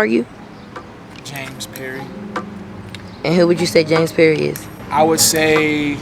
are you? James Perry. And who would you say James Perry is? I would say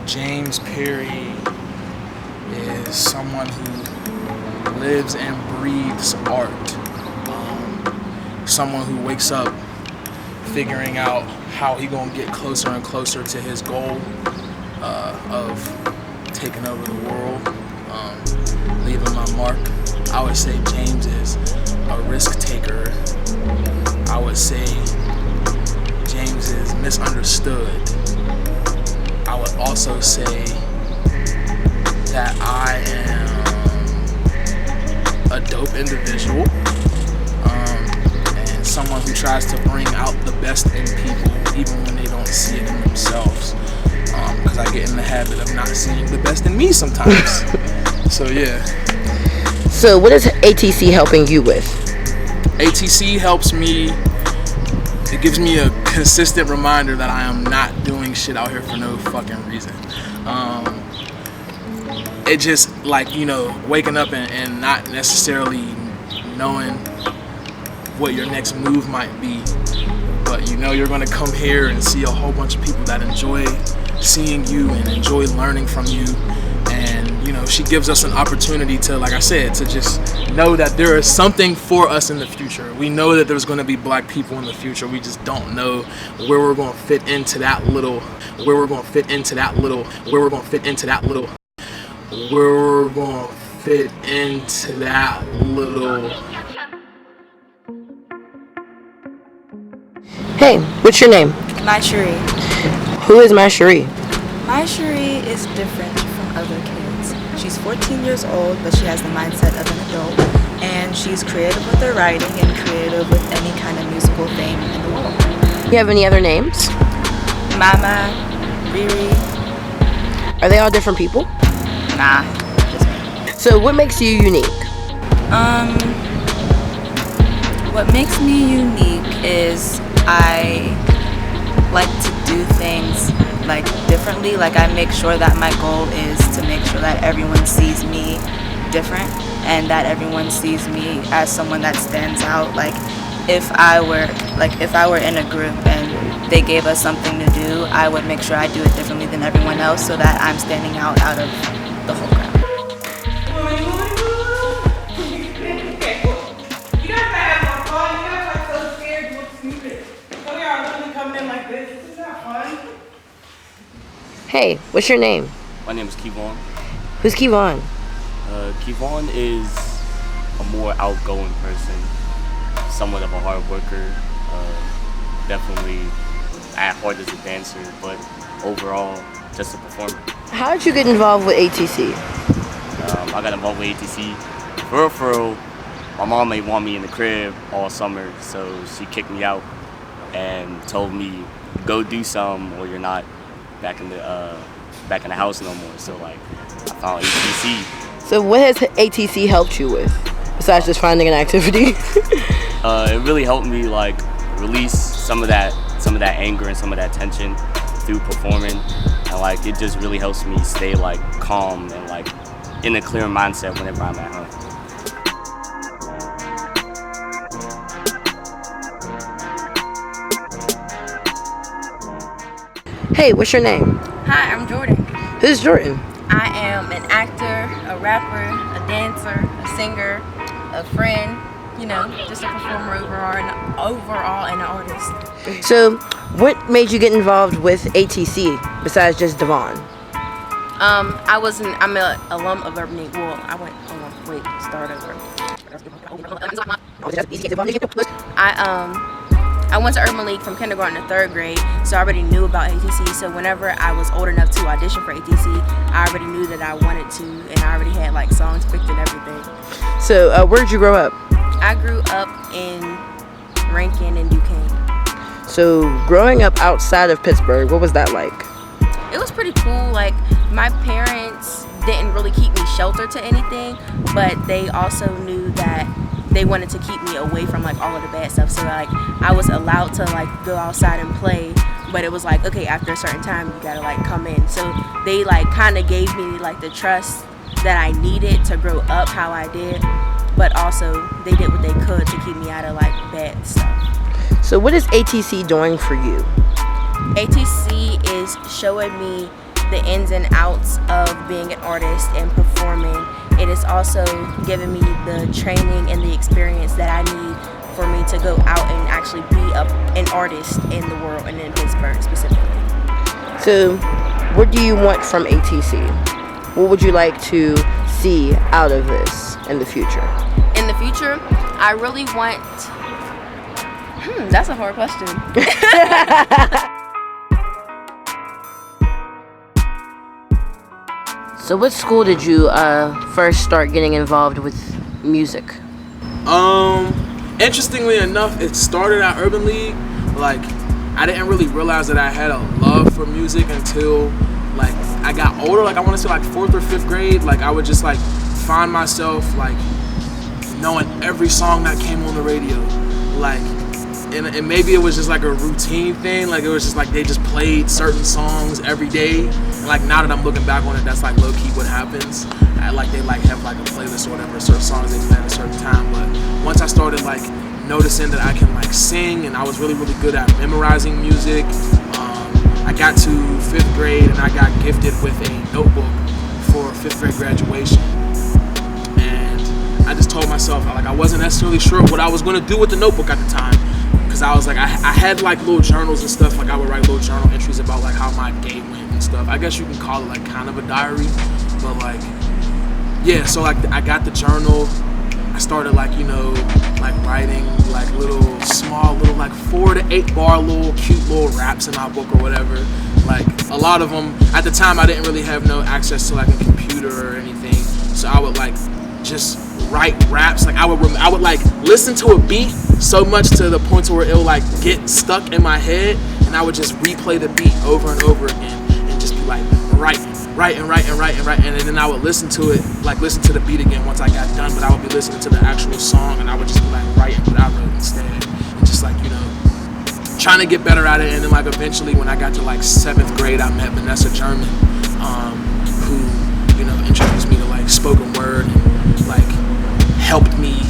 James Perry is someone who lives and breathes art. Someone who wakes up figuring out how he gonna get closer and closer to his goal of taking over the world, leaving my mark. I would say James is a risk taker. I would say James is misunderstood. I would also say that I am a dope individual, and someone who tries to bring out the best in people even when they don't see it in themselves, because I get in the habit of not seeing the best in me sometimes. So yeah. So what is ATC helping you with? ATC helps me. It gives me a consistent reminder that I am not doing shit out here for no fucking reason. It just, like, you know, waking up and not necessarily knowing what your next move might be, but you know you're going to come here and see a whole bunch of people that enjoy seeing you and enjoy learning from you. And, you know, she gives us an opportunity to, like I said, to just know that there is something for us in the future. We know that there's going to be black people in the future. We just don't know where we're going to fit into that little, where we're going to fit into that little, where we're going to fit into that little, where we're going to fit into that little. Hey, what's your name? My Cherie. Who is my Cherie? My Cherie is different from other kids. She's 14 years old, but she has the mindset of an adult, and she's creative with her writing and creative with any kind of musical thing in the world. You have any other names? Mama, Riri. Are they all different people? Nah, just me. So what makes you unique? What makes me unique is I like to do things like differently. Like, I make sure that my goal is to make sure that everyone sees me different and that everyone sees me as someone that stands out. Like, if I were in a group and they gave us something to do, I would make sure I do it differently than everyone else so that I'm standing out of the whole crowd. Hey, what's your name? My name is Kevon. Who's Kevon? Kevon is a more outgoing person, somewhat of a hard worker, definitely at heart as a dancer, but overall just a performer. How did you get involved with ATC? I got involved with ATC. For real, my mom may want me in the crib all summer, so she kicked me out and told me, go do something or you're not back in the house no more. So like, I found ATC. So what has ATC helped you with besides just finding an activity? It really helped me like release some of that anger and some of that tension through performing, and like it just really helps me stay like calm and like in a clear mindset whenever I'm at home. Hey, what's your name? Hi, I'm Jordan. Who's Jordan? I am an actor, a rapper, a dancer, a singer, a friend, you know, just a performer overall and an artist. So, what made you get involved with ATC besides just Devon? I'm an alum of Urban League. Well, I went, start over. I went to Urban League from kindergarten to 3rd grade, so I already knew about ATC. So whenever I was old enough to audition for ATC, I already knew that I wanted to, and I already had like songs picked and everything. So where did you grow up? I grew up in Rankin and Duquesne. So growing up outside of Pittsburgh, what was that like? It was pretty cool. Like, my parents didn't really keep me sheltered to anything, but they also knew that they wanted to keep me away from like all of the bad stuff. So like, I was allowed to like go outside and play, but it was like, okay, after a certain time you gotta like come in. So they like kind of gave me like the trust that I needed to grow up how I did. but also they did what they could to keep me out of like bad stuff. So what is ATC doing for you? ATC is showing me the ins and outs of being an artist and performing. It is also giving me the training and the experience that I need for me to go out and actually be an artist in the world and in Pittsburgh specifically. So what do you want from ATC? What would you like to see out of this in the future? In the future, I really want... that's a hard question. So what school did you first start getting involved with music? Interestingly enough, it started at Urban League. Like, I didn't really realize that I had a love for music until like I got older. Like, I want to say like 4th or 5th grade. Like, I would just like find myself like knowing every song that came on the radio. Like, and maybe it was just like a routine thing. Like, it was just like they just played certain songs every day. And like, now that I'm looking back on it, that's like low key what happens. Like, they like have like a playlist or whatever, certain songs they play at a certain time. But once I started like noticing that I can like sing, and I was really good at memorizing music, I got to 5th grade and I got gifted with a notebook for 5th grade graduation. And I just told myself, like, I wasn't necessarily sure what I was going to do with the notebook at the time, because I was like, I had like little journals and stuff. Like, I would write little journal entries about like how my day went and stuff. I guess you can call it like kind of a diary, but like, yeah. So like, I got the journal. I started like, you know, like writing like small little like 4 to 8 bar little cute little raps in my book or whatever. Like, a lot of them at the time I didn't really have no access to like a computer or anything, so I would like just write raps. Like, I would like listen to a beat so much to the point where it'll like get stuck in my head, and I would just replay the beat over and over again and just be like writing, and then I would listen to the beat again once I got done. But I would be listening to the actual song, and I would just be like writing what I wrote instead, and just like, you know, trying to get better at it. And then like eventually when I got to like 7th grade, I met Vanessa German, who, you know, introduced me to like spoken word and like helped me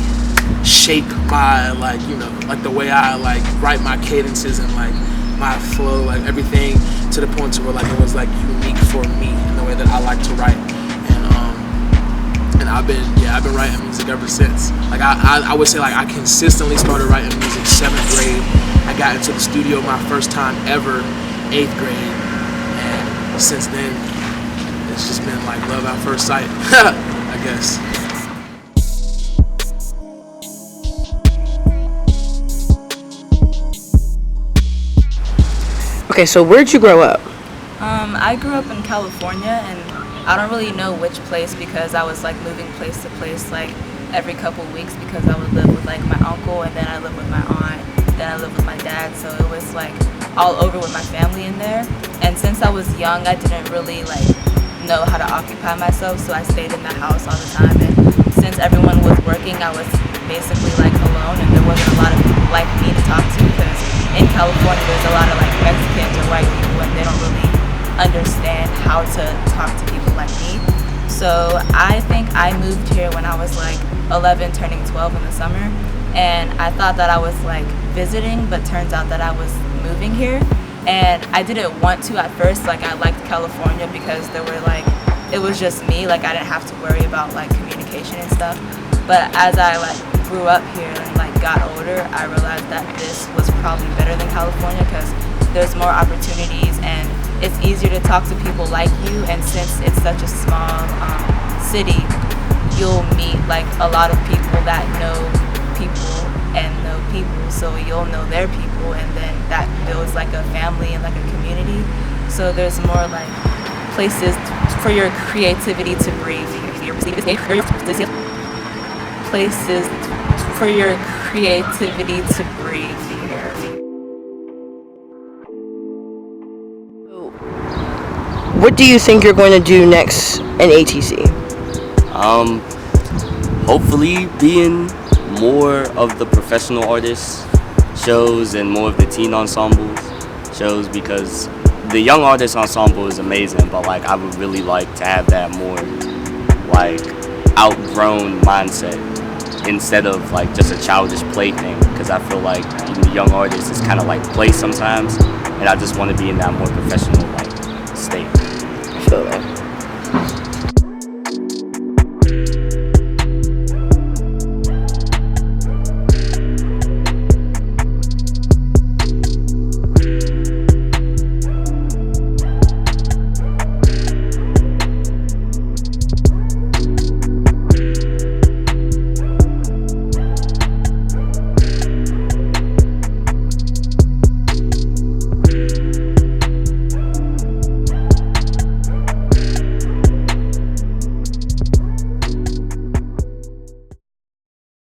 shape my, like, you know, like the way I like write my cadences and like my flow, like everything, to the point to where like it was like unique for me in the way that I like to write. And I've been writing music ever since. Like, I would say like I consistently started writing music 7th grade. I got into the studio my first time ever 8th grade, and since then it's just been like love at first sight, I guess. Okay, so where'd you grow up? I grew up in California, and I don't really know which place because I was like moving place to place like every couple weeks, because I would live with like my uncle, and then I lived with my aunt, then I lived with my dad, so it was like all over with my family in there. And since I was young, I didn't really like know how to occupy myself, so I stayed in the house all the time. And since everyone was working, I was basically like alone, and there wasn't a lot of people like me to talk to, because in California there's a lot of like Mexicans or white people, and they don't really understand how to talk to people like me. So I think I moved here when I was like 11 turning 12 in the summer, and I thought that I was like visiting, but turns out that I was moving here. And I didn't want to at first. Like, I liked California because there were like, it was just me, like I didn't have to worry about like communication and stuff. But as I like grew up here and like got older, I realized that this was probably better than California, because there's more opportunities and it's easier to talk to people like you. And since it's such a small city, you'll meet like a lot of people that know people and know people, so you'll know their people, and then that builds like a family and like a community. So there's more like places for your creativity to breathe. Places for your creativity to breathe here. What do you think you're going to do next in ATC? Hopefully being more of the professional artists shows and more of the teen ensembles shows, because the young artist ensemble is amazing, but like I would really like to have that more like outgrown mindset instead of like just a childish play thing, because I feel like even the young artists is kind of like play sometimes, and I just want to be in that more professional